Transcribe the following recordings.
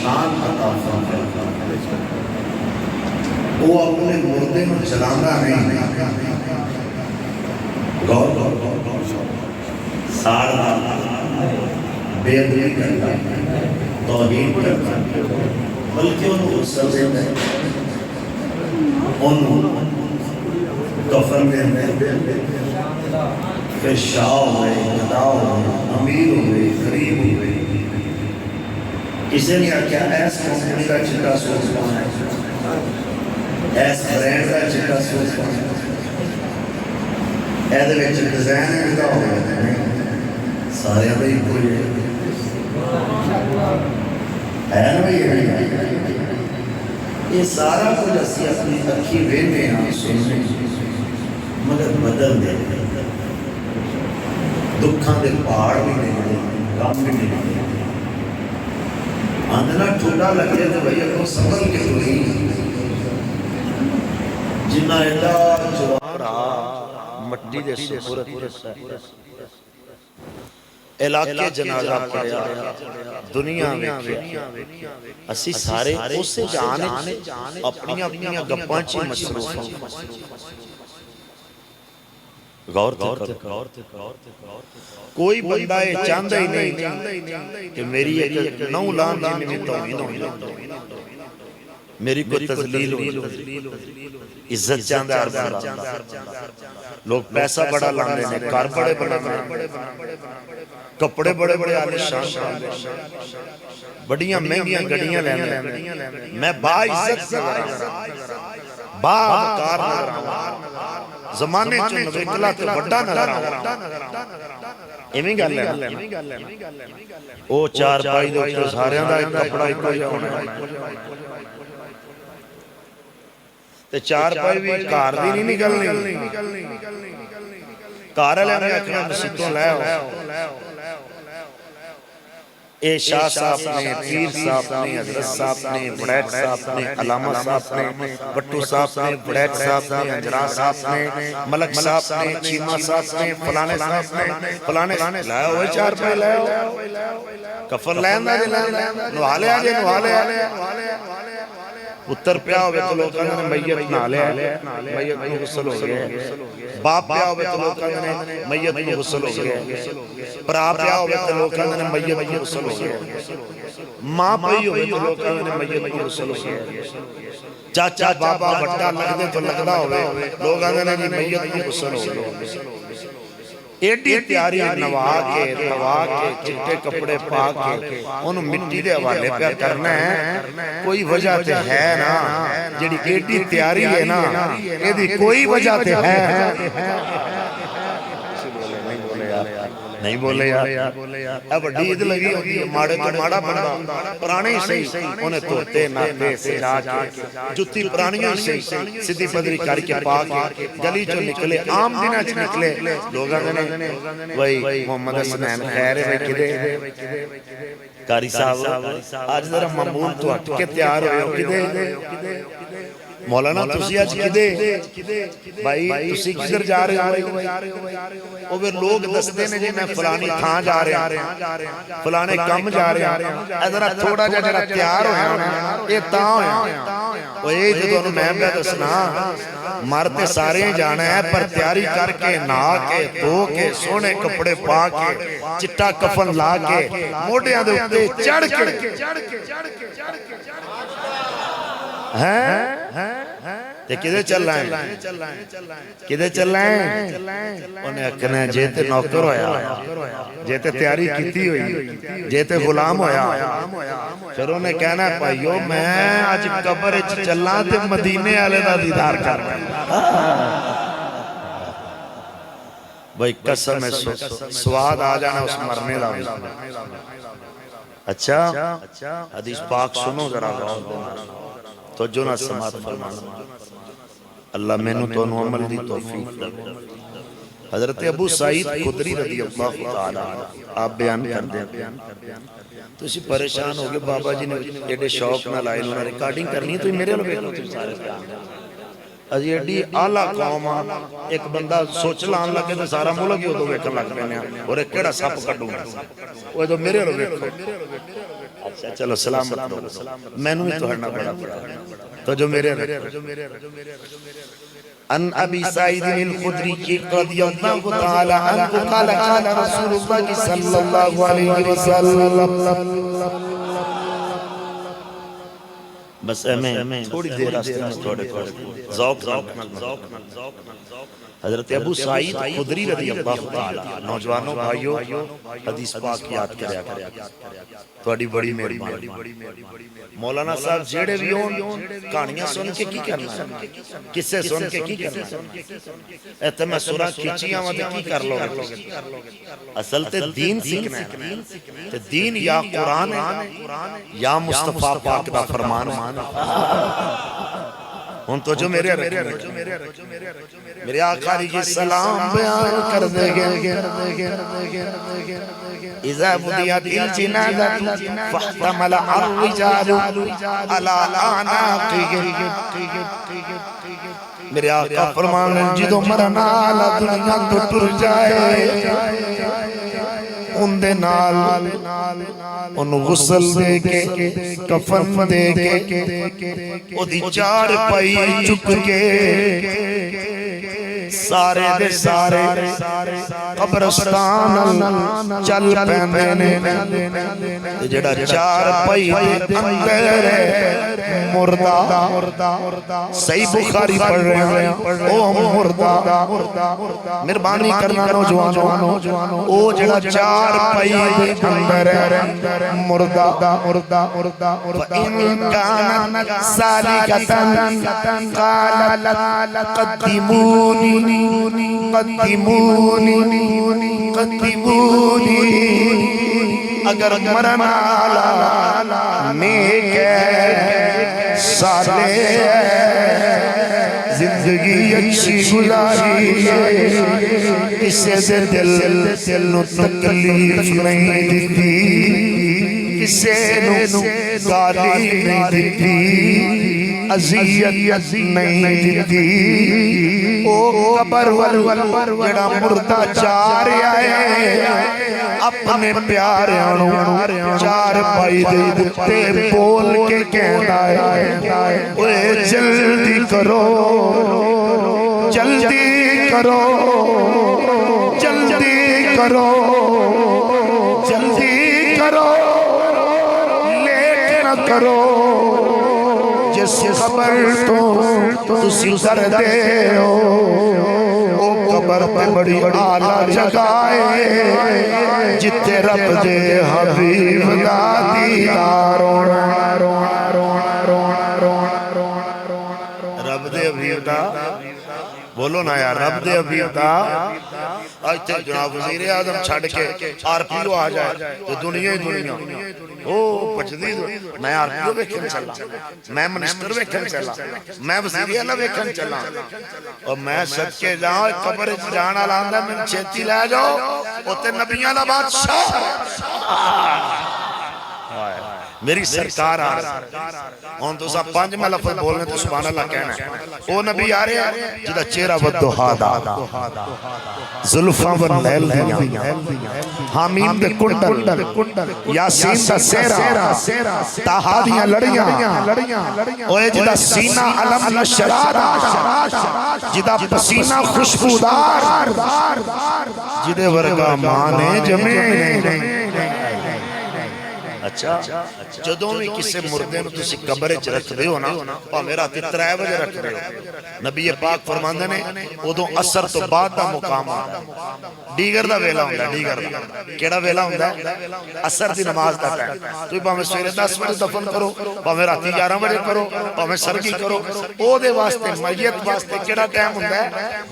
شان عطا فرمایا وہ اپنے مردے میں چلانا نہیں غور سارا بے ادبی کرتا توہین کرتا بلکہ انہوں سزے میں انہوں کفن میں پھر شاہ ہوئے گدا ہوئے امیر ہوئے غریب ہوئے کسی نے کیا ایس کمپنی کا چٹا سوچ پانا ہے ایس برینڈ کا چٹا سوچ پانا ہے ایدھے ویچ ڈیزائن ہے گدا ہوئے سارے بھائی کوئی ہے نا بھائی یہ سارا کچھ اسی اپنی اکھی وینے ہیں سننے مگر بدل دے دکھاں دے پہاڑ بھی نہیں دے کام بھی نہیں دے آندھنا ٹھوٹا لگے تو بھئی اپنے سفر کے تو نہیں جنہ ایڈا جوارا مٹی دے سفورت رسا علاقے جنازہ پڑیا دنیا میں کیا اسی سارے اس سے جانے اپنی گپانچی مصروف غور تھے کوئی بندہ چاندہ ہی نہیں کہ میری ایک نو لان جی میں توہین ہوئی میری کو تذلیل ہوئی عزت چاندہ عربان لوگ پیسہ بڑا لانے نے کار بڑے بڑے کپڑے بڑے بڑے آنے شان بڑیاں مہنگیاں گڑیاں لینے میں با عزت نظر با کار نظر زمانے چون نظر اطلاع تے بڑا نظر ایمیں گا لینا او چار پائی دو تو ساریاں دا ایک کپڑا ایک کو جاؤنا تے چار پائی بھی کار دی نہیں نکلنی کار لے میں اکنا مسیطوں لے ہو اے شاہ صاحب نے پیر صاحب نے حضرت صاحب نے بڑیک صاحب نے علامہ صاحب نے بٹو صاحب نے بڑیک صاحب نے انجرا صاحب نے ملک صاحب نے چیمہ صاحب نے فلانے صاحب نے فلانے لائے ہوئے چار پہ لائے ہو کفن لائن دا جلائے نوالے آجے نوالے اتر پیا ہوئے تو لوگاں نے میت نالے میت میں غسل ہو گئے باپ پیا ہوئے تو لوگاں نے میت میں غسل ہو گئے پرا پیا ہوئے تو لوگاں نے میت میں غسل ہو گئے ماں پئی ہوئے تو لوگاں نے میت میں غسل ہو گئے چاچا بابا بٹا لگدے تو لگدا ہوئے لوگاں نے میت میں غسل ہو گئے ایڈی پیاری نوا کے چٹے کپڑے پا کے انہوں مٹی دے حوالے پہ کرنا ہے کوئی وجہ تے ہے نا جڑی ایڈی تیاری ہے نا ایڈی کوئی وجہ تے ہے نہیں بولے یار اب ڈید لگی ہوگی ماڑے تو ماڑا بندہ پرانے ہی صحیح انہیں توتے ناتے سجا کے جتی پرانیوں ہی صحیح صدی پدری کر کے پا کے گلی جو نکلے عام دنہ چھ نکلے لوگاں نے وہی محمد حسنین خیر ہے کدے کاری صاحب آج ذرا معمول تو ہٹ کے تیار ہوئے ہو کدے مولانا تسی آج کدے بھائی تسی کدھر جا رہے ہوئے اور پھر لوگ دستے نے جی میں فلانی تھان جا رہے ہیں فلانے کم جا رہے ہیں ادھر تھوڑا جا تیار ہویا یہ تاں ہویا وہ یہ جو انہوں میں بھی دسنا مرتے سارے جانا ہے پر تیاری کر کے نہا کے دھو کے سونے کپڑے پا کے چٹا کفن لا کے موڑیاں دے اپنے چڑھ کے تے کدھے چل رہے ہیں کدھے چل رہے ہیں انہیں اکنے جیتے نوکر ہویا جیتے تیاری کیتی ہوئی جیتے غلام ہویا پھر انہیں کہنا ہے پائیو میں آج قبر چلنا تے مدینے آلے دا دیدار کر رہا بھائی قسم سواد آ جانا اس مرنے دا اچھا حدیث پاک سنو ذرا غور دینا تو جو نہ سمات فرمانا اللہ میں نے تو انہوں عمل دی توفیق دے حضرت ابو سعید خدری رضی اللہ تعالیٰ آپ بیان کر دیں تو اسی پریشان ہوگے بابا جی نے ایڈے شوق نہ لائے انہوں نے ریکارڈنگ کرنی ہے تو میرے لوگ بیٹھو تو سارے بیان از یہ ایڈی آلہ قوم ایک بندہ سوچ لان لگے تو سارا ملک ہی تو بیٹھن لگ رہے ہیں اور ایک کیڑا سپ کٹوں گا وہ تو میرے لوگ بیٹھو چلو سلامت رہو میں نے بھی توڑنا بڑا پڑا تو جو میرے ان ابی سعید الخدری رضی اللہ تعالی عنہ قال قال رسول اللہ صلی اللہ علیہ وسلم بس میں تھوڑی دیر راستے میں تھوڑے ذوق حضرت ابو سعید خدری رضی اللہ تعالی نوجوانوں بھائیوں حدیث پاک یاد کریا تھوڑی بڑی مہربانی مولانا صاحب جیڑے بھی ہون کہانیاں سن کے کی کرنا ہے کسے سن کے کی کرنا ہے ایتے میں سورہ کھچیاں وہاں کی کر لو اصل تے دین سیکھنا ہے تے دین یا قرآن ہے یا مصطفیٰ پاک دا فرمان ہے ان تو جو میرے آقا علیہ سلام بیان کر دے گے اذا بدیت الجنازت فاحتمل الرجال علی اعناقهم میرے آقا فرمان جدو مرنا آلہ دنیا تو ٹر جائے ان دے نال ان غسل دے کے کفن دے کے او دی چار پائی چک کے سارے دے سارے قبرستان چل پہنے جڑا چار پائی دے اندر مردہ صحیح بخاری پڑھ رہے ہیں او مردہ مہربانی کرنا نوجوانوں او جڑا چار پائی دے اندر مردہ فَإِن كَانَتْ سَالِكَةً قَالَتْ قدمونی اگر مرنا نیک ہے صالح زندگی اچھی گزاری کسے دے دل نو تکلیف نہیں دیتی کسے نو گالی نہیں دیتی اذیت نہیں دیتی او قبر جڑا مردہ چار آئے اپنے پیاروں چار پائی دے دتے بول کے کہنا ہے اوے جلدی کرو جلدی کرو جلدی کرو جلدی کرو لیٹ نہ کرو جس خبر تو تسی کر دے ہو او قبر پہ بڑی آلہ جگائے جتے رب دے حبیب دا دیدار رب دے حبیب دا بولو نا یار رب دے حبیب دا آج تک جناب وزیر اعظم چھڑ کے آر پیو آ جائے تو دنیا ہی دنیا او پچھدی میں آر پیو ویکھن چلا میں منسٹر ویکھن چلا میں وزیر اعلیٰ ویکھن چلا اور میں صدقے جاؤں قبر جانا لاندہ میں چھتی لے جاؤ اوتے نبیاں دا بادشاہ میری سرکار آ رہا ہوں تو سب پانچ میں لفظ بولنے تو سبحان اللہ کہنا ہے او نبی آ رہے ہیں جدہ چہرہ ودہا دا ظلفاں ورنیل دیاں حامیم دے کنڈل یاسین دا سیرہ تاہا دیاں لڑیاں اوے جدہ سینہ علم نشرارا جدہ پسینہ خوشبودار جدہ ورگا مانے جمعے اچھا جدوں میں کسے مردے نو تسی قبرے چ رکھ دے ہو نا پا میرا تی 3 بجے رکھ دے ہو نبی پاک فرماندے نے ادوں اثر تو بعد دا مقام آتا دیگر دا ویلا ہوندا دیگر دا کیڑا ویلا ہوندا اثر دی نماز دا ٹائم تو پاویں سویرے 10 بجے دفن کرو پاویں راتی 11 بجے کرو پاویں سرگی کرو او دے واسطے میت واسطے کیڑا ٹائم ہوندا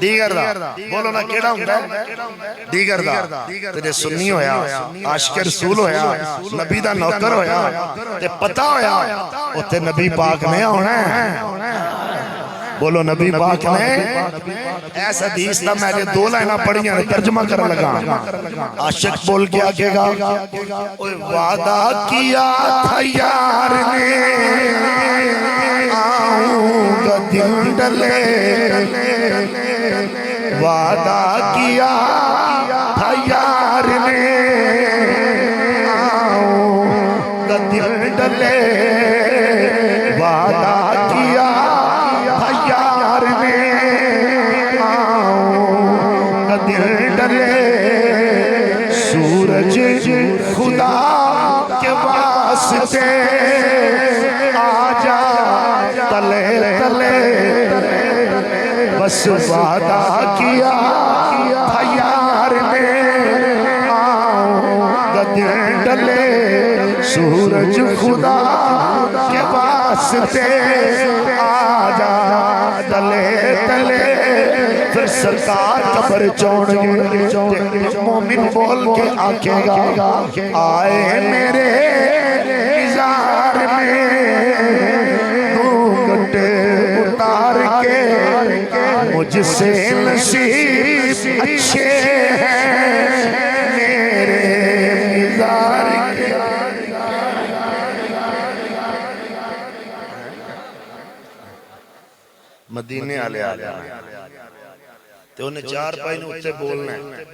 دیگر دا بولو نا کیڑا ہوندا دیگر دا تے جے سنی ہویا عاشق رسول ہویا نبی دا نوکر ہویا تے پتہ ہویا اوتے نبی پاک نے ہونا ہے بولو نبی پاک نے ایسا حدیث تھا میں نے 2 لائنہ پڑھی ہیں ترجمہ کر لگا عاشق بول کے آگے گا وعدہ کیا تھا یار نے آؤں گا دن ڈلے وعدہ کیا تھا یار نے آؤں گا دن وعدہ کیا یار نے آؤں گا دل ڈلے سورج خدا کے واسطے آجا تلے تلے بس وعدہ کیا یار نے آؤں گا دل ڈلے سورج خدا کے واسطے آجا تلے تلے پھر سرکار قبر چونگے مومن بول کے آکھے گا آئے میرے مزار میں گھٹے اتار کے مجھ سے نصیب اچھے ہیں میرے مزار کے مدینے آلے تے انہیں چار پائی نے اتنے بولنا ہے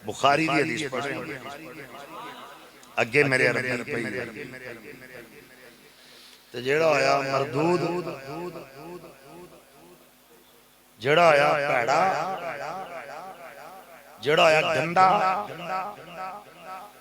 بخاری دی حدیث پڑھیں اگے میرے عربی پئی ہے تے جیڑا آیا مردود جیڑا آیا پیڑا جیڑا آیا گندہ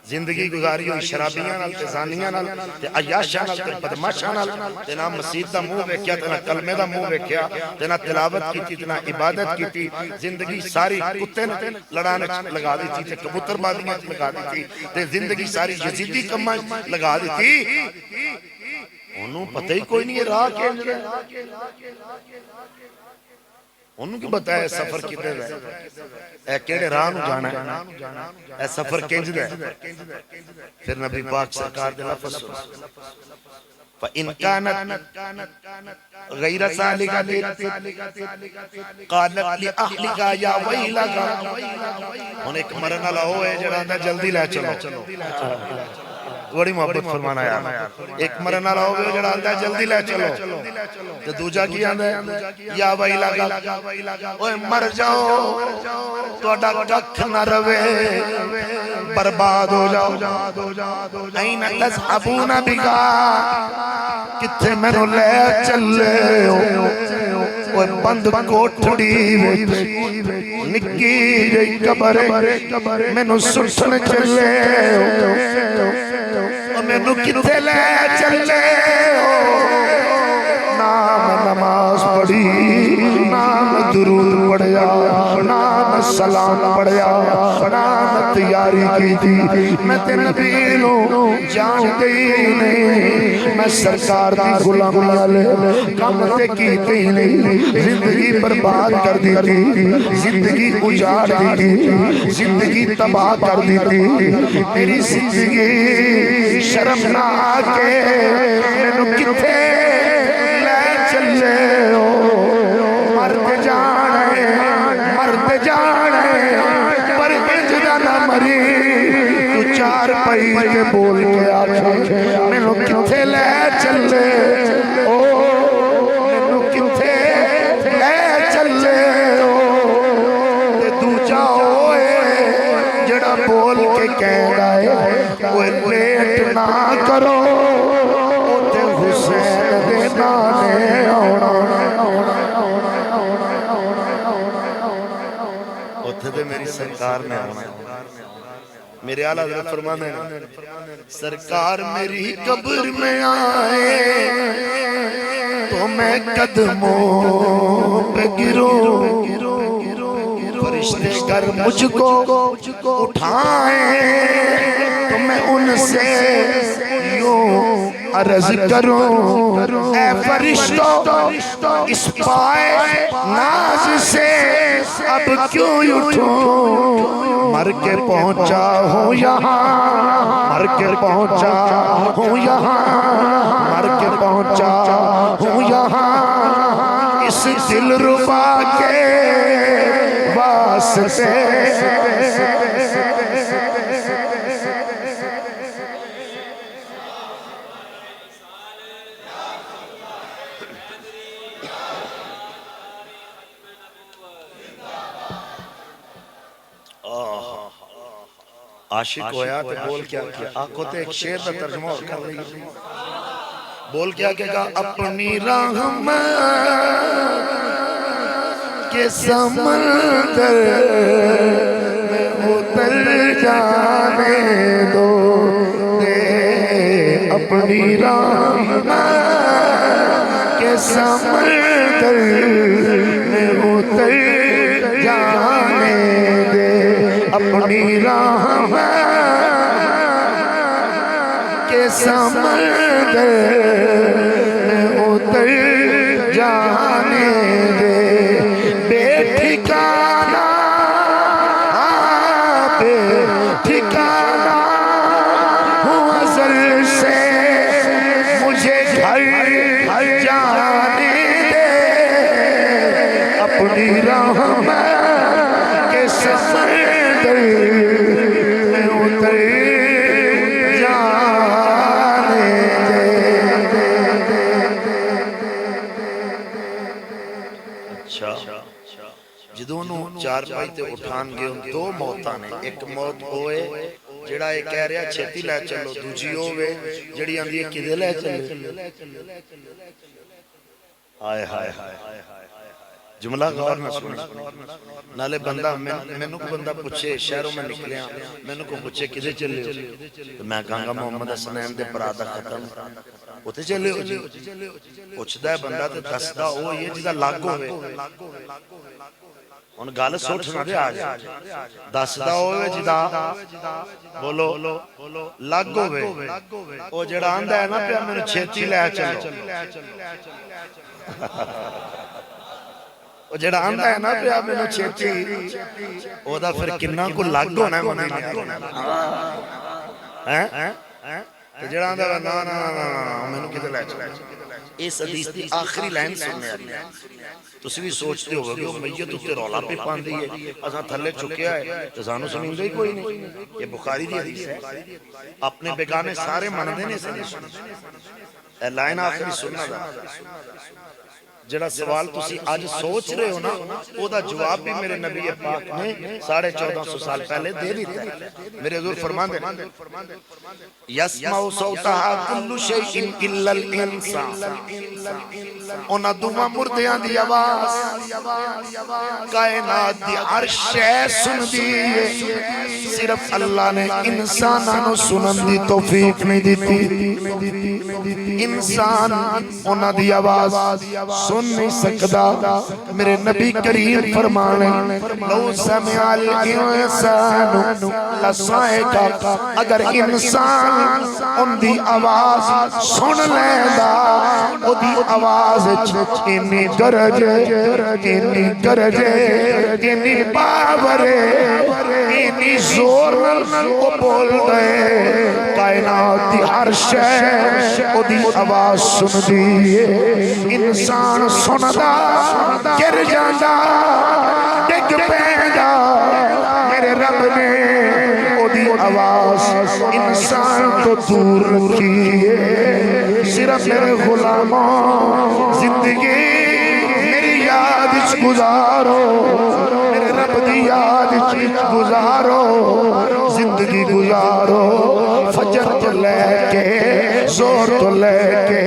زندگی گزاری ہوئی شرابیاں نال تے زانیاں نال تے عیاشاں نال تے بدماشاں نال تے نہ مسجد دا منہ ویکھیا تے نہ کلمے دا منہ ویکھیا تے نہ تلاوت کیتی تے نہ عبادت کیتی زندگی ساری کتے لڑانے لگا دی تھی تے کبوتر بازیاں لگا دی تھی تے زندگی ساری یزیدی کماں لگا دی تھی انہوں پتہ ہی کوئی نہیں ہے راہ کے انہوں کی بتایا سفر کتے دے اے کیڑے راہ نو جانا ہے اے سفر کنج دے پھر نبی پاک سرکار دے لفظ فَإِنْ كَانَتْ غَيْرَ سَالِكَةٍ قَالَتْ لِأَحْلِكَ يَا وَيْلَكَ انہیں ایک مرن اللہ ہوئے جڑا دا جلدی لے چلو بڑی محبت فرمانا ہے ایک مرن اللہ ہوئے جڑا دا جلدی لے چلو تو دوجہ کی آندھا ہے یا ویلگا اوہ مر جاؤ تو اڈا ٹک نہ روے برباد ہو جاؤ این تذہبون بگا کتھے میں نو لے چلے اوہ بند کوٹھڑی نکی جئی کبرے میں نو سٹھن چلے میں نو کتے لے چلے نام نماز پڑھی نام درود پڑھیا نام سلام پڑھیا نام تیاری کی تھی میں تے نبی نو جان دے نہیں میں سرکار دی غلام والے کم تے کیتے نہیں زندگی برباد کر دی تھی زندگی اجاڑ دی تھی زندگی تباہ کر دی تھی میری زندگی شرم نہ آکے میں نو کتے لے چلے ہو مرد جانے پر اجدہ نہ مری تو چار پئی کے بول کے آکھے میں نو کتے لے چلے ہو میں نو کتے لے چلے ہو تو جاؤے جڑا بول کے کہہ گئے وہ لیٹ نہ کرو تے حسین دے نانے آنا اتھے دے میری سرکار نے آنا میرے آلہ حضرت فرمانے سرکار میری قبر میں آئے تو میں قدموں پہ گروں فرشتے کر مجھ کو اٹھائیں تو میں ان سے یوں عرض کروں اے فرشتوں اس پائے ناز سے اب کیوں اٹھوں مر کے پہنچا ہوں یہاں مر کے پہنچا ہوں یہاں مر کے پہنچا ہوں یہاں اس دل ربا کے واسطے عاشق ہویا تو بول کیا آنکھوں تے ایک شیر دا ترجمہ اور کر رہی بول کیا کہے گا اپنی رحمت کے سمندر میں اتر جانے دو دے اپنی رحمت کے سمندر میں اتر جانے دے اپنی رحمت کے سمندر میں اتر جانے دے بے ٹھکانہ بے ٹھکانہ ہوں ازل سے مجھے گھر جانے دے اپنی رحمت کے سمندر میں اتر جانے دے اچھا جدوں نوں چار پائی تے اٹھان گے دو موتاں نے ایک موت ہوئے جڑا یہ کہہ رہا چھتی لے چلو دوجی ہوئے جڑی آندھی ہے کدے لے چلو آئے ہائے جملہ غور نہ سنی نالے بندہ میں کو بندہ پوچھے شہروں میں نکلے میں کو پوچھے کدے چلے ہو تو میں کہاں گا محمد حسنین دے پرادہ ختم ہوتے چلے ہو جی پوچھتا ہے بندہ تے دستا ہو یہ جدہ لاگ ہوئے ان گال سوچ نہ دے آج دستا ہوئے جدہ بولو لاگ ہوئے وہ جڑا آندہ ہے نا پہ میں نے چھتی لے چلو وہ جڑا آندہ ہے نا پہ میں نے چھتی وہ دا پھر کنہ کو لاگ ہونا ہے تو جڑا آندہ ہے نا میں نے کدھر لے چلو اس حدیث دی آخری لائن سننے آ رہی ہے تو سوی سوچتے ہوگا کہ وہ میت اتے رولا پہ پاندی ہے ازاں تھلے چکے آئے تو زانو سنیں گے کوئی نہیں یہ بخاری دی حدیث ہے اپنے بیگانے سارے مندے نے سنیں اے لائن آخری سننا دا جڑا سوال تسی آج سوچ رہے ہو نا او دا جواب بھی میرے نبی پاک نے 1450 سال پہلے دے دیتا ہے میرے حضور فرمان دے یسمع صوتہا کل شیء الا الانسان اونا دعا مردیاں دی آواز کائنات دی عرش سن دیئے صرف اللہ نے انسانانو سنن دی توفیق نہیں دیتی انسان اونا دی آواز سن نہیں سکتا میرے نبی کریم فرمانے لو سمع الانسان لصائقا اگر انسان ان دی آواز سن لیندہ او دی آواز انہی درجے انہی باورے انہی زور کو بول گئے کائنات دی ہر شے او دی آواز سن دیئے انسان سندا گر جاندا ڈگ پیندا میرے رب نے او دی آواز انسان تو دور رکھی ہے صرف میرے غلاموں زندگی میری یاد گزارو میرے رب دی یاد گزارو زندگی گزارو فجر تو لے کے زور تو لے کے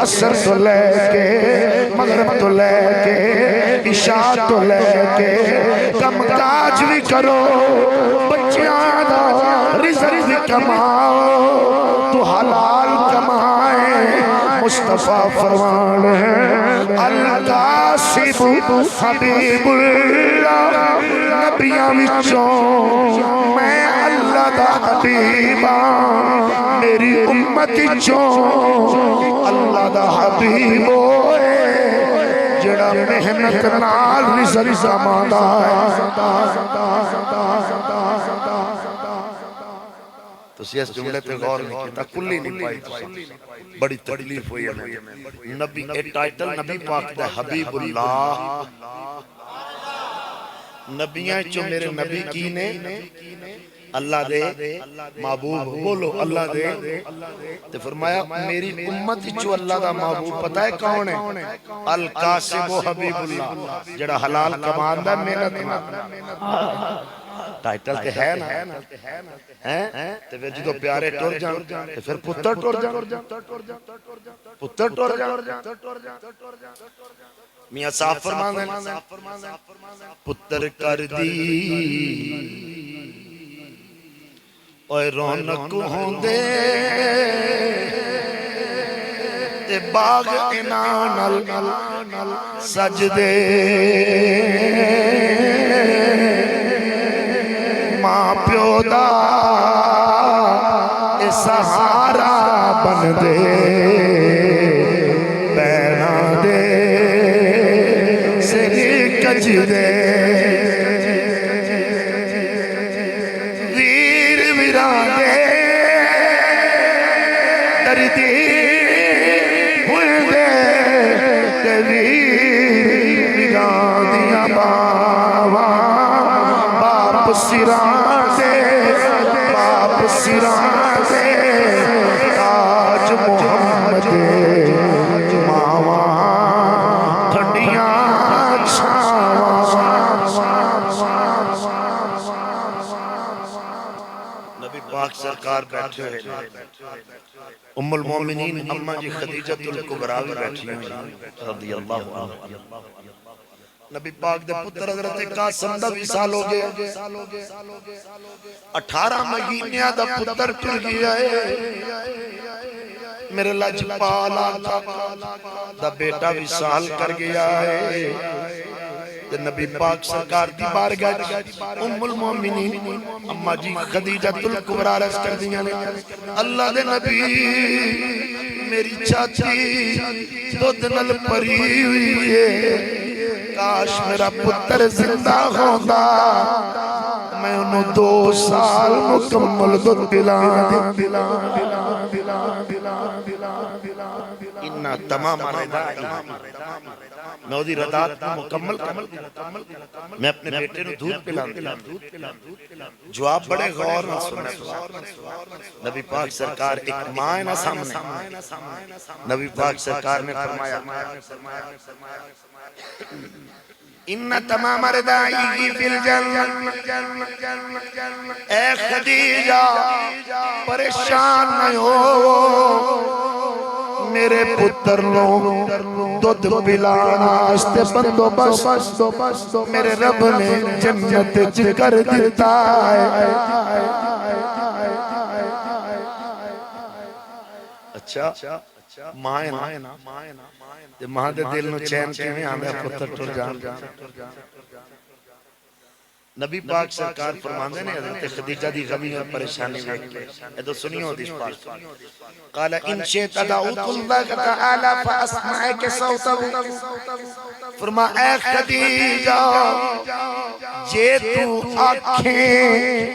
عصر تو لے کے مغرب تو لے کے عشاء تو لے کے کم کاج بھی کرو بچیاں دا رزق بھی کماؤ تو حلال کمائے مصطفیٰ فرمان ہے القاسم حبیب اللہ نبیاں وچوں میں اللہ دا حبیباں میری امت چوں اللہ دا حبیب ہوئے جڑا محنت نال رزق کماندا ہے تو اس جملے تے غور نہیں کیتا کلی نہیں پائی بڑی تکلیف ہوئی ہے نبی اے ٹائٹل نبی پاک دا حبیب اللہ نبیاں چو میرے نبی کی نے اللہ دے محبوب بولو اللہ دے تے فرمایا میری امت چو اللہ دا محبوب پتہ ہے کون ہے القاسم و حبیب اللہ جڑا حلال کمان دا محنت ٹائٹل تے ہے نا تے پھر جدو پیارے ٹر جان تے پھر پتر ٹر جان پتر ٹر جان میاں صاحب فرماندے پتر کر دی اوے رونق ہوندے تے باغ انانل سجدے ماں پیو دا اے سہارا بن دے پیرا دے سری کج دے ویر ویران دے دردی ہوئے دے تے ویر ویران دیا باوا باپ سران دے باپ سران دے تاج محمد ماوا تھنڈیاں نبی پاک سرکار بیٹھے ہوئے ام المومنین اماں جی خدیجۃ الکبریٰ بیٹھی ہیں رضی اللہ عنہ نبی پاک دے پتر حضرت قاسم دا وصال ہو گئے 18 مہینیاں دا پتر ٹر گیا ہے میرے لجپالا دا بیٹا وصال کر گیا ہے تے نبی پاک سرکار دی بارگاہ ام المومنین اماں جی خدیجۃ الکبریٰ عرض کر دیا نے اللہ دے نبی میری چاچی دودھ نل پری ہوئی ہے کاش میرا پتر زندہ ہوندہ میں انہوں 2 سال مکمل دودھ پلا انہا تمام ردائی میں دی ردات مکمل میں اپنے بیٹے نو دودھ پلا جواب بڑے غور نہ سننے نبی پاک سرکار ایک ماں نہ سامنے نبی پاک سرکار نے فرمایا ان تمام ردائی فی الجنہ اے خدیجہ پریشان نہیں ہو میرے پتر لوگ دودھ پلانا استے بندو بس میرے رب نے جنت کر دیتا ہے اچھا مائیں ماں دے دل نو چین کیویں آندا پتر ٹر جان نبی پاک سرکار فرماندے نے حضرت خدیجہ دی غمی اور پریشانی دیکھ کے ادھر سنیو حدیث پاک قال ان شئت دعوت اللہ تعالی فاسمعک صوتہ فرما اے خدیجہ جے تو آنکھیں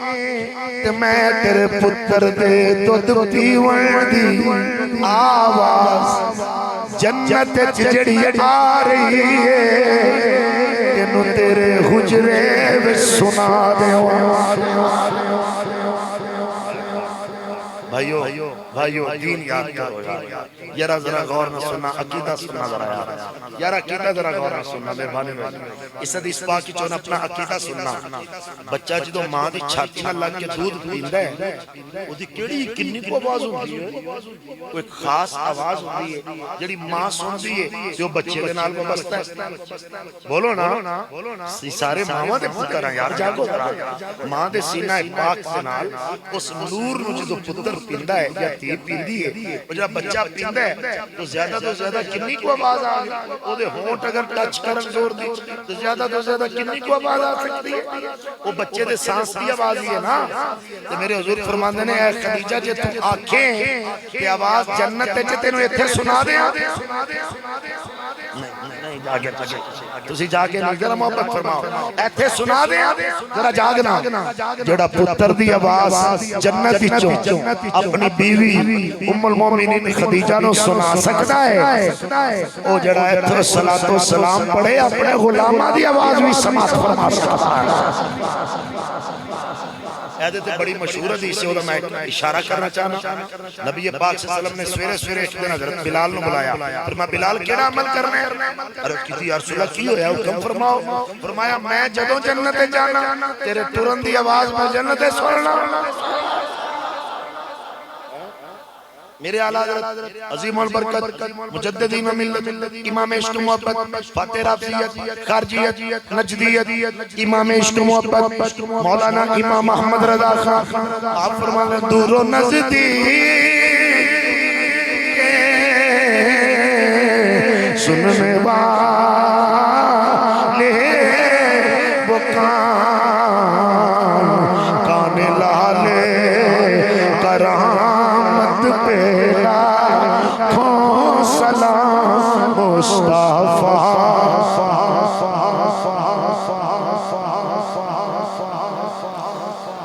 تے میں تیرے پتر دے دودھ پیون دی آواز جنت جڑی آ رہی ہے تینوں تیرے حجرے میں سنا دے بھائیو دین یاد کرو یارا ذرا غور نہ سننا عقیدہ سننا ذرا یارا عقیدہ ذرا غور نہ سننا مہربانی میں اس حدیث پاک کی چون اپنا عقیدہ سننا بچہ جدو ماں دی چھاتی نہ لگ کے دودھ پیندا ہے او دی کیڑی کنی کو آواز ہوندی ہے کوئی خاص آواز ہوندی ہے جڑی ماں سندی ہے جو بچے دے نال وابستہ ہے بولو نا سارے ماواں دے پتر ہیں یار جاگو ماں دے سینہ پاک دے نال اس نور نو جدو پتر پیندا ہے یا تھی پیندی ہے اور جب بچہ پیندا ہے تو زیادہ کنی کو آواز آ گئی او دے ہونٹ اگر ٹچ کرن زور دی تو زیادہ کنی کو آواز آ سکتی ہے وہ بچے دے سانس دی آواز ہی ہے نا تو میرے حضور فرماندے نے اے خدیجہ جے تو آنکھیں کہ آواز جنت تے تینوں ایتھے سنا دے نہیں جاگے تسی جاگے نہیں ذرا محبت فرماؤ ایتھے سنا دے ذرا جاگنا جڑا پتر دی آواز جنت وچوں اپنی بیوی ام المومنین خدیجہ نو سنا سکتا ہے او جڑا ایتھے صلاۃ و سلام پڑھے اپنے غلاماں دی آواز بھی سماعت فرما سکتا ہے تے بڑی مشہور حدیث ہے وہ میں اشارہ کرنا چاہنا نبی پاک صلی اللہ علیہ وسلم نے سویرے سویرے ایک دن حضرت بلال نو بلایا فرمایا بلال کیڑا عمل کرنا ہے عرض کیتی یا رسول اللہ کی ہویا حکم فرماؤ فرمایا میں جدوں جنت جانا تیرے ٹرن دی آواز میں جنت سننا میرے اعلیٰ حضرت عظیم البرکت مجددین ملت امام عشق محبت فاتح رافضیت خارجیت نجدیت امام عشق محبت مولانا امام محمد رضا خان آپ فرمانے دور و نزدیک سننے والے وہ کان لالے کرامت پیلا کھوں سلام مصطفیٰ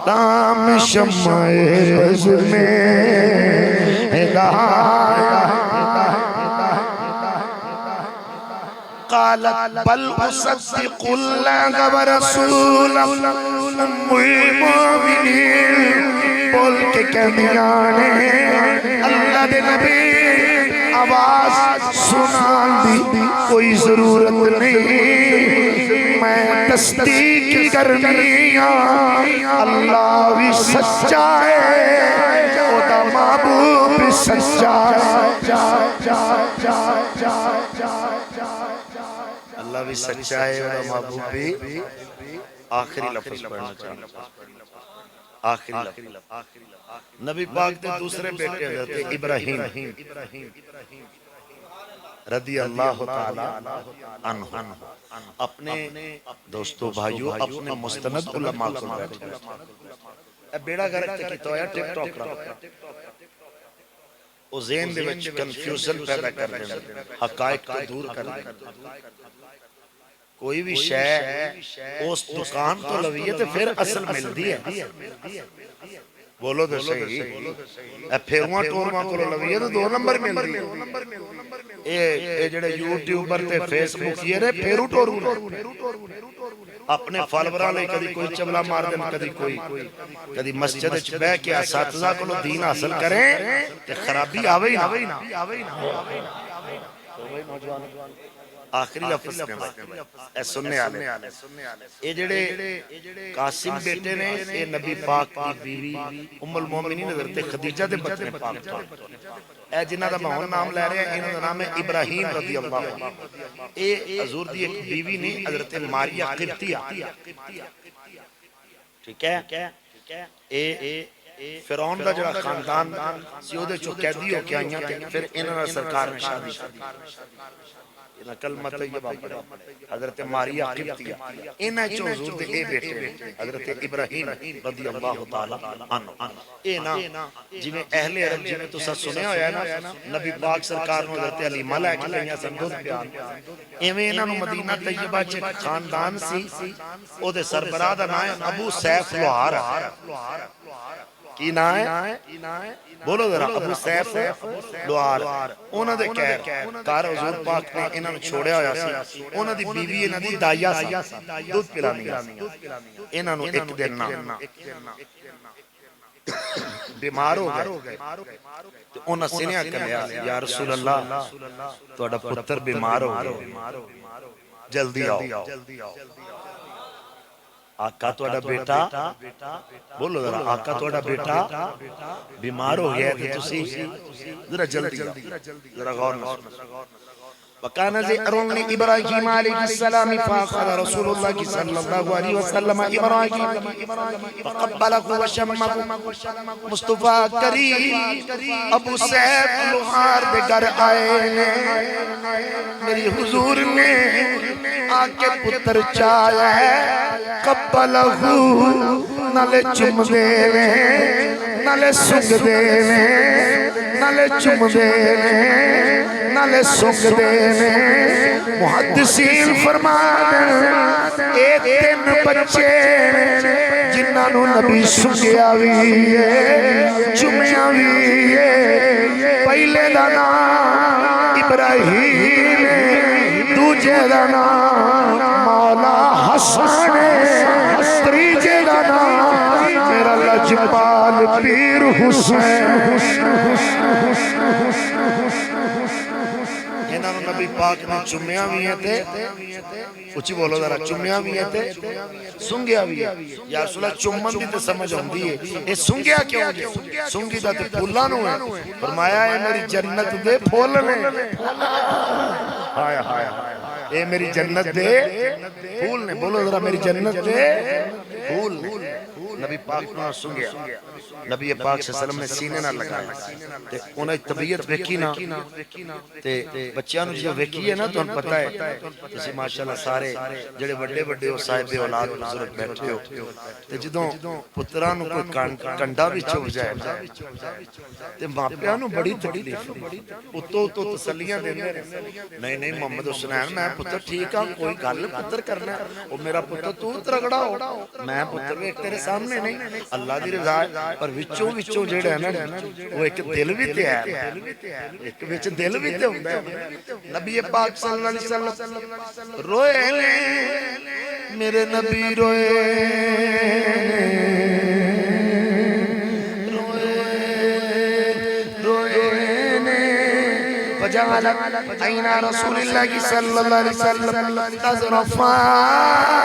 تام شمع بز میں ہدایت قالت بل اصدق اللہ ورسول ام المؤمنین بول کے کہمیانے اللہ دے نبی آواز سنان دی کوئی ضرورت نہیں میں تصدیق کرنیاں اللہ بھی سچا ہے او دا محبوب بھی سچا ہے اللہ بھی سچا ہے اور محبوب بھی آخری لفظ پڑھنا چاہتا آخری لفظ نبی پاک تے دوسرے بیٹے حضرت ابراہیم رضی اللہ تعالی عنہ اپنے دوستو بھائیو اپنے مستند علماء کو بیٹھے اب بیڑا گرکتے کی تویا ٹک ٹاک رہا او ذہن دے وچ کنفیوژن پیدا کر دیں حقائق کو دور کر دیں کوئی بھی شے اس دکان تو لویے تو پھر اصل مل دی ہے بولو تو صحیح اے پھرواں ٹورواں کو لویے تو 2 نمبر مل دی اے جڑے یوٹیوبر تے فیس بک یہ رہے پھیرو ٹورو اپنے فالورہ لے کدی کوئی چبلا مار دیں کدی کوئی کدی مسجد اچھ بے کے اساتذہ کو دین حاصل کریں تے خرابی آوئی نا آخری لفظ اے سننے آلے اے جڑے قاسم بیٹے نے اے نبی پاک کی بیوی ام المومنین حضرت خدیجہ دے بطن پاک اے جنہ دا مہون نام لے رہے ہیں انہوں دا نام ہے ابراہیم رضی اللہ عنہ اے حضور دی ایک بیوی نے حضرت ماریہ قبطیہ ٹھیک ہے اے فرعون دا جڑا خاندان سیودے چو قیدی ہو کے آئیاں تھے پھر انہوں نے سرکار میں شادی کلمہ طیبہ پڑھے حضرت ماریہ قبطیہ انہیں چو حضور دے اے بیٹے حضرت ابراہیم رضی اللہ تعالی عنہ اے نا جی میں اہل عرب جی میں تو ساتھ سنے ہویا ہے نا نبی پاک سرکار نے حضرت علیمہ لائے کہ لینیا سندھو بیان ایویں انہوں مدینہ طیبہ چے خاندان سی او دے سربراہ دا نائے ابو سیف لوہار کی نائے بولو ذرا ابو سیف لوہار انہوں دے کہر کار حضور پاک نے انہوں نے چھوڑے ہویا سی انہوں دی بیوی انہوں دی دائیا سی دودھ پلانی انہوں نے ایک دن نا بیمار ہو گئے تو انہوں سنیا کر لیا یا رسول اللہ تو اڈا پتر بیمار ہو گئے جلدی آؤ آقا تو اڈا بیٹا بولو ذرا آقا تو اڈا بیٹا بیمار ہو گیا تھے تسی ذرا جلدی ذرا غور نسو وَقَانَ زِعْرٌ لِإِبْرَاهِيمَ عَلَيْهِ السَّلَامِ فَأَخَذَ رَسُولُ اللَّهِ صَلَّى اللَّهُ عَلَيْهِ وَسَلَّمَ إِبْرَاهِيمَ فَقَبَّلَهُ وَشَمَّهُ مصطفیٰ کریم ابو سیف لوہار دے گھر آئے میری حضور نے آکے پتر چایا ہے قبلہو نالے چم دے نالے سنگ دے نالے چم دے نالے سنگ دے محدثین فرما دیں اے 3 بچے جنہاں نو نبی سنگیا بھی ہے چمیا بھی ہے پہلے دا نام ابراہیم دوجے دا نام مولا حسن تریجے دا نام میرا لجپال پیر حسین انہوں نے نبی پاک نے چمیاں بھی ہیں تھے اچھی بولو ذرا چمیاں بھی ہیں تھے سنگیا بھی ہے یا رسول اللہ چمن دی تے سمجھ ہوندی ہے اے سنگیا کیوں گے سنگی دا تے پھولاں نو ہے فرمایا اے میری جنت دے پھول نے ہائے ہائے اے میری جنت دے پھول نے بولو ذرا میری جنت دے پھول نے نبی پاک نے سنگیا نبی پاک صلی اللہ علیہ وسلم نے سینے نہ لگایا تے انہیں طبیعت ویکھی نا تے بچیاں نو جو ویکھی ہے نا تو ان پتہ ہے تسی ماشاءاللہ سارے جڑے بڑے بڑے ہو صاحب اولاد بزرگ بیٹھے ہو تے جدوں پتراں نو کوئی کنڈا بھی چوب جائے نا تے ماپیاں نو بڑی تکلیف اتو تسلیاں دیندے نہیں نہیں محمد حسنین میں پتر ٹھیک ہاں کوئی گل پتر کرنا ہے او میرا پتر تو ترگڑا ہو میں پتر ایک تیرے سامنے نہیں اللہ دی رضا ہے پر وچوں جڑا ہے نا وہ ایک دل بھی تے ہے ایک وچ دل بھی تے ہوندا ہے نبی پاک صلی اللہ علیہ وسلم روئے نے میرے نبی روئے وجعلت عین رسول اللہ صلی اللہ علیہ وسلم تذرفان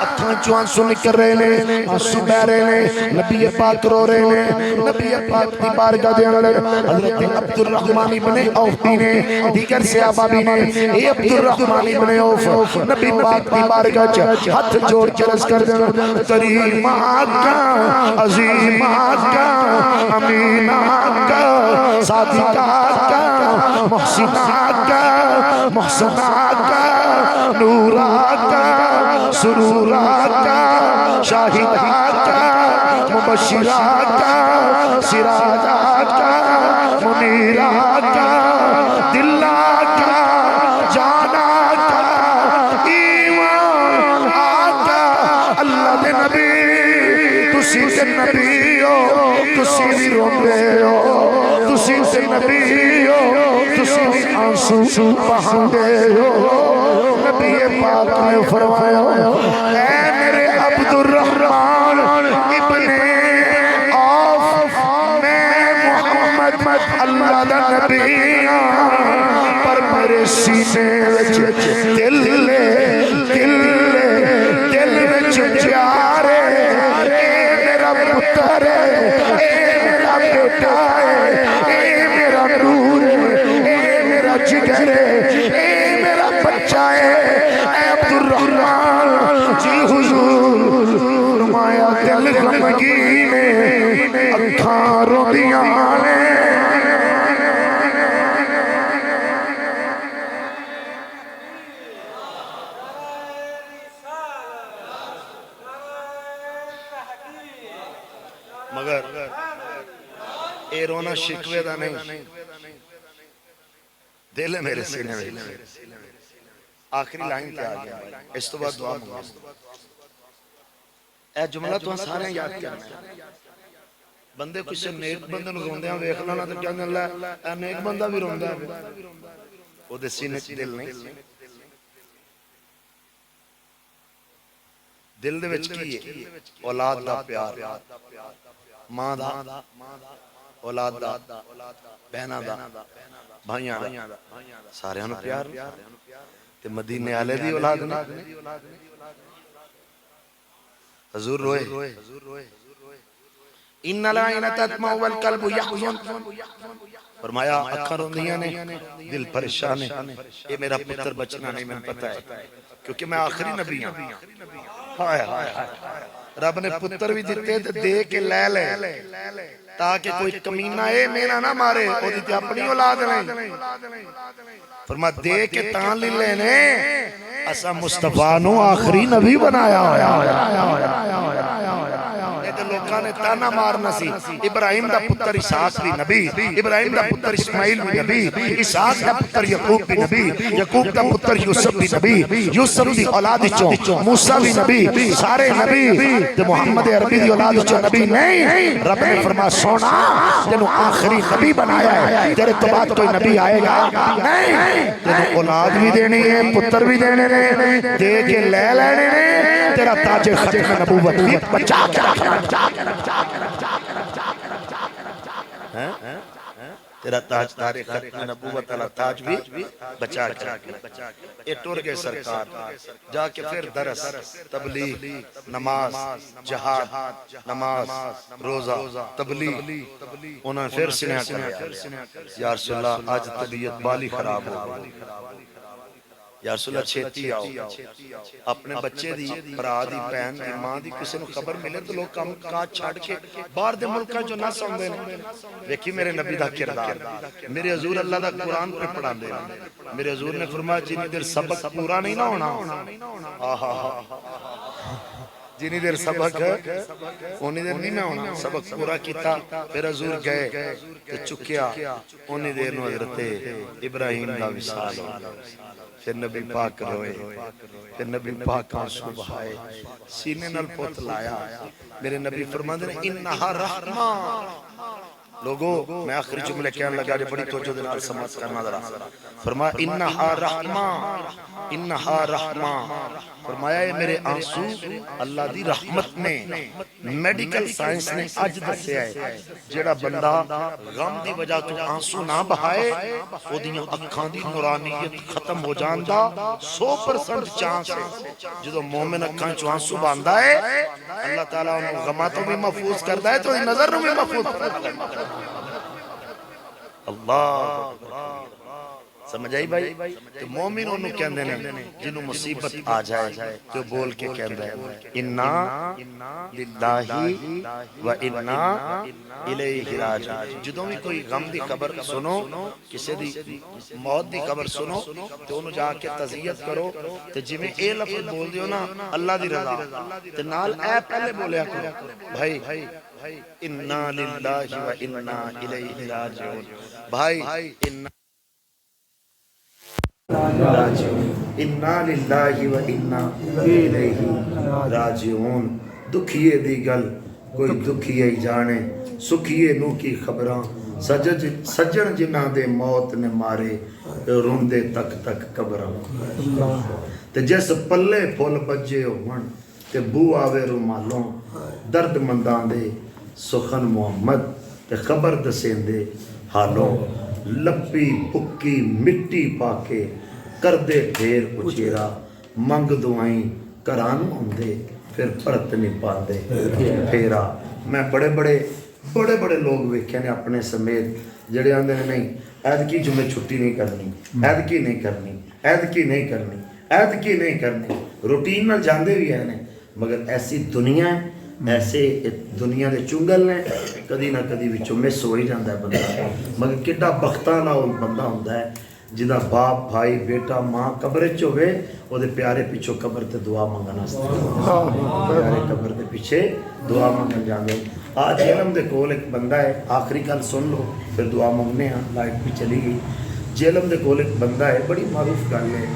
اکھاں چوان سن کر رہے نے آنسو بہ رہے نے نبی پاک رو رہے نے نبی پاک دی بارگاہ دے اندر حضرت عبد الرحمن ابن عوف نے دیگر صحابہ بھی نے اے عبد الرحمن ابن عوف نبی پاک دی بارگاہ چ ہاتھ جوڑ کے عرض کر دیں کریم آقا عظیم آقا امین آقا صادق آقا محسن آقا محسن آقا نور آقا سرور آقا شاہد آقا مبشر آقا سراج آقا منیر آقا دل آقا جان آقا ایمان آقا اللہ دے نبی تسی دے نبی ہو تسی بھی روندے ہو تسی دے نبی ہو تسی بھی آنسو بہاندے ہو نبی پاک نے فرمایا اے میرے عبد الرحمن ابن عوف میں محمد اللہ دا نبی پر میرے سینے وچ دل وچ پیارے اے میرا پتر اے میرا بیٹا اے میرا نور اے میرا جگر اے میرا بچہ اے عبد الرحمن جی حضور فرمایا دل غمگین اکھاں روندیاں نے مگر اے رونا شکوے دا نہیں دل ہے میرے سینے میں آخری لائن کیا آگیا اس تو بعد دعا مانگا اے جملہ تو سارے یاد کرنا ہے بندے کچھ سے نیک بندے نو روندے ہیں ویکھ لانا تو کیا اللہ اے نیک بندہ بھی روندہ ہے وہ دے سینے چ دل نہیں دل دے وچ کی ہے اولاد دا پیار ماں دا اولاد دا بہناں دا بھائیاں دا سارے انہوں پیار تے مدینے آلے دی اولاد نے حضور روئے ان العین تدمع والقلب یحزن فرمایا اکھاں روندیاں نے دل پریشان ہے اے میرا پتر بچنا نہیں میں پتہ ہے کیونکہ میں آخری نبی ہوں ہائے ہائے رب نے پتر بھی دیتے دے کے لے لے تاکہ کوئی کمینہ اے میرا نہ مارے وہ دیتے اپنی اولاد نہیں فرما دے کے تان لی لینے اسا مصطفیٰ نو آخری نبی بنایا لوکاں نے تانا مارنا سی ابراہیم دا پتر اسحاق بھی نبی ابراہیم دا پتر اسماعیل بھی نبی اسحاق دا پتر یعقوب بھی نبی یعقوب دا پتر یوسف بھی نبی یوسف دی اولاد چوں موسیٰ بھی نبی سارے نبی تے محمد عربی دی اولاد چوں نبی نہیں رب نے فرما سونا تینو آخری نبی بنایا ہے تیرے تو بعد کوئی نبی آئے گا نہیں تینو اولاد بھی دینی ہے پتر بھی دینے نے دے کے لے لینے نے تیرا تاج ختم نبوت بھی بچا کے رکھنا تیرا تاج تارے ختم نبوت والا تاج بھی بچا کے یہ ٹر گئے سرکار جا کے پھر درس تبلیغ نماز جہاد نماز روزہ تبلیغ انہوں نے پھر سنیا کریا یا رسول اللہ آج طبیعت بالی خراب ہو گئی یا رسول اللہ چھیتی آؤ اپنے بچے دی برا دی بہن دی ماں دی کسی نے خبر ملے تو لوگ کام کاج چھاڑ کے باہر دے ملکہ جو نہ سن دینے دیکھی میرے نبی دا کردار میرے حضور اللہ دا قرآن پہ پڑھا دے میرے حضور نے فرمایا جنہی دیر سبق پورا نہیں نہ ہونا جنہی دیر سبق انہی دیر نہیں نہ ہونا سبق پورا کیتا پھر حضور گئے تو چکیا انہی دیر نو حضرت ابراہیم دا وصال ہو پھر نبی پاک روئے پھر نبی پاک آنسو بہائے سینے نال پوت لایا میرے نبی فرمان دے انہا رحمہ لوگو میں آخری جملے کہنے لگا جو بڑی توجہ دے نال سمجھ کرنا ذرا فرمایا انہا رحمہ فرمایا یہ میرے آنسو اللہ دی رحمت نے میڈیکل سائنس نے آج دسے آئے جڑا بندہ غم دی وجہ تو آنسو نہ بہائے وہ دیاں اکھاں دی نورانیت ختم ہو جاندہ 100% چانس ہے جدو مومن اکھاں چو آنسو باندھا ہے اللہ تعالیٰ انہوں غماتوں بھی محفوظ کردہ ہے تو نظر میں محفوظ کردہ ہے اللہ سمجھ آئی بھائی تو مومن انہوں کہندے نے جنہوں مصیبت آ جائے تو بول کے کہندے ہیں اِنَّا لِلَّهِ وَإِنَّا إِلَيْهِ رَاجِعُونَ جدوں بھی کوئی غم دی خبر سنو کسی دی موت دی خبر سنو تو انہوں جا کے تعزیت کرو تو جی میں اے لفظ بول دیو نا اللہ دی رضا تو نال اے پہلے بولیا کرو بھائی اِنَّا لِلَّهِ وَإِنَّا إِلَيْهِ رَاجِعُونَ بھائی اِنَّا لِلَّهِ وَإِنَّا إِلَيْهِ راجعون دکھئے دی گل کوئی دکھئے جانے سکھئے نو کی خبراں سجن جنہ دے موت نے مارے روندے تک تک قبراں تے جیسے پلے پھول بجے ہون تے بو آوے رومالوں درد مندان دے سخن محمد تے خبر دسیں دے حالوں لپی پکی مٹی پاکے کردے پھیر اچھیرا منگ دعائیں کران ہوندے پھر پرت نہیں پاندے پھیرا میں بڑے بڑے لوگ ویکھے نے اپنے سمیت جڑے آندے نے نہیں عید کی جمعے چھٹی نہیں کرنی عید کی نہیں کرنی عید کی نہیں کرنی عید کی نہیں کرنی روٹین نہ جاندے بھی ہیں مگر ایسی دنیا ہے ایسے دنیا دے چنگل نے کدی نہ کدی وچوں مس ہو ہی جاندا ہے بندہ مگر کڈا بختانہ بندہ ہوندا ہے جدا باپ بھائی بیٹا ماں قبر چ ہوئے او دے پیارے پیچھے قبر تے دعا منگن واسطے پیارے قبر دے پیچھے دعا منگن جاندے آج جہلم دے کول ایک بندہ ہے آخری گل سن لو پھر دعا منگنے ہاں لائٹ بھی چلی گئی جہلم دے کول ایک بندہ ہے بڑی معروف گل ہے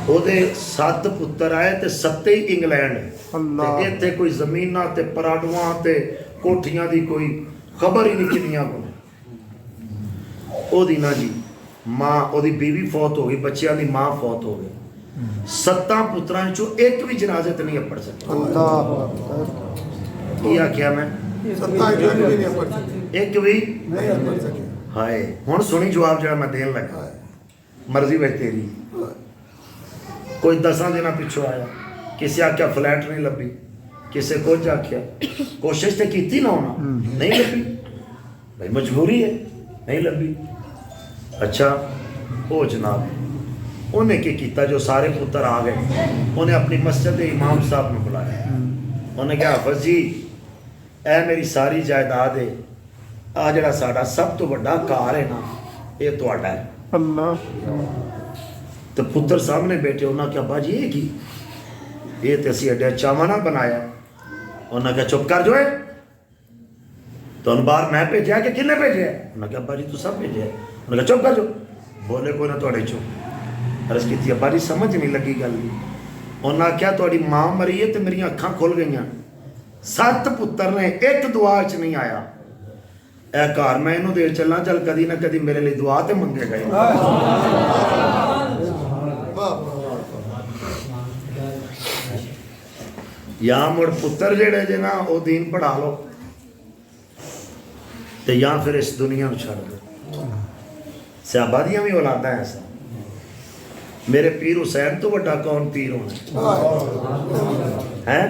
او دے 7 پتر آئے تے 7 ہی انگلینڈ تے ایتھے کوئی زمیناں تے پراڈواں تے کوٹھیاں دی کوئی خبر ہی نہیں کنیاں کو او دی نا جی ماں او دی بیوی فوت ہو گئی بچیاں دی ماں فوت ہو گئی 7 پتران چو ایک بھی جنازے تے نہیں پڑھ سکتے کیا کیا میں ایک بھی ہائے ہون سنی جواب جڑا میں دین لگا مرضی بھائی تیری کوئی 10 دن پیچھو آیا کسی آکھیا فلیٹ نہیں لبی کسی کچھ آکھیا کوشش تے کیتی نہ ہونا نہیں لبی بھائی مجبوری ہے نہیں لبی اچھا او جناب انہیں کیا کیتا جو سارے پتر آ گئے انہیں اپنی مسجد امام صاحب نے بلایا انہیں کہا حافظ جی اے میری ساری جائیداد ہے آ جڑا ساڈا سب تو بڑا کار ہے نا یہ تہاڈا ہے اللہ تو پتر سامنے بیٹھے انہوں نے کہا ابا جی یہ کی یہ تے اسی اڈیا چاوانا بنایا انہوں نے کہا چپ کر جو ہے تو ان بار میں بھیجا کہ کنے بھیجا ہے انہوں نے کہا ابا جی تو سب بھیجا ہے انہوں نے کہا چپ کر جو بولے کوئی نہ تھوڑے چپ عرض کی تھی ابا جی سمجھ نہیں لگی گل انہوں نے کہا تھوڑی ماں مری ہے تو میری اکھاں کھل گئیاں 7 پتر نے ایک دعا چ نہیں آیا اے کار میں انہوں دے چلنا چل کدی نہ کدی میرے لیے دعا تے منگے گئے یا مڑ پتر جڑے جے نا وہ دین پڑھا لو تے یا پھر اس دنیا میں چھڑ دو صحابہ دیاں بھی اولاداں ہیں ایسا میرے پیر حسین تو بڑا کون پیر ہونا ہے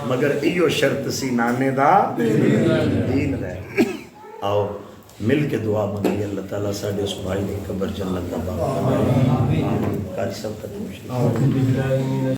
مگر ایو شرط سی نانے دا دین رہے آؤ مل کے دعا منگی اللہ تعالیٰ ساڑھے اس بھائی نے قبر جنت دا باغ قاری صاحب تک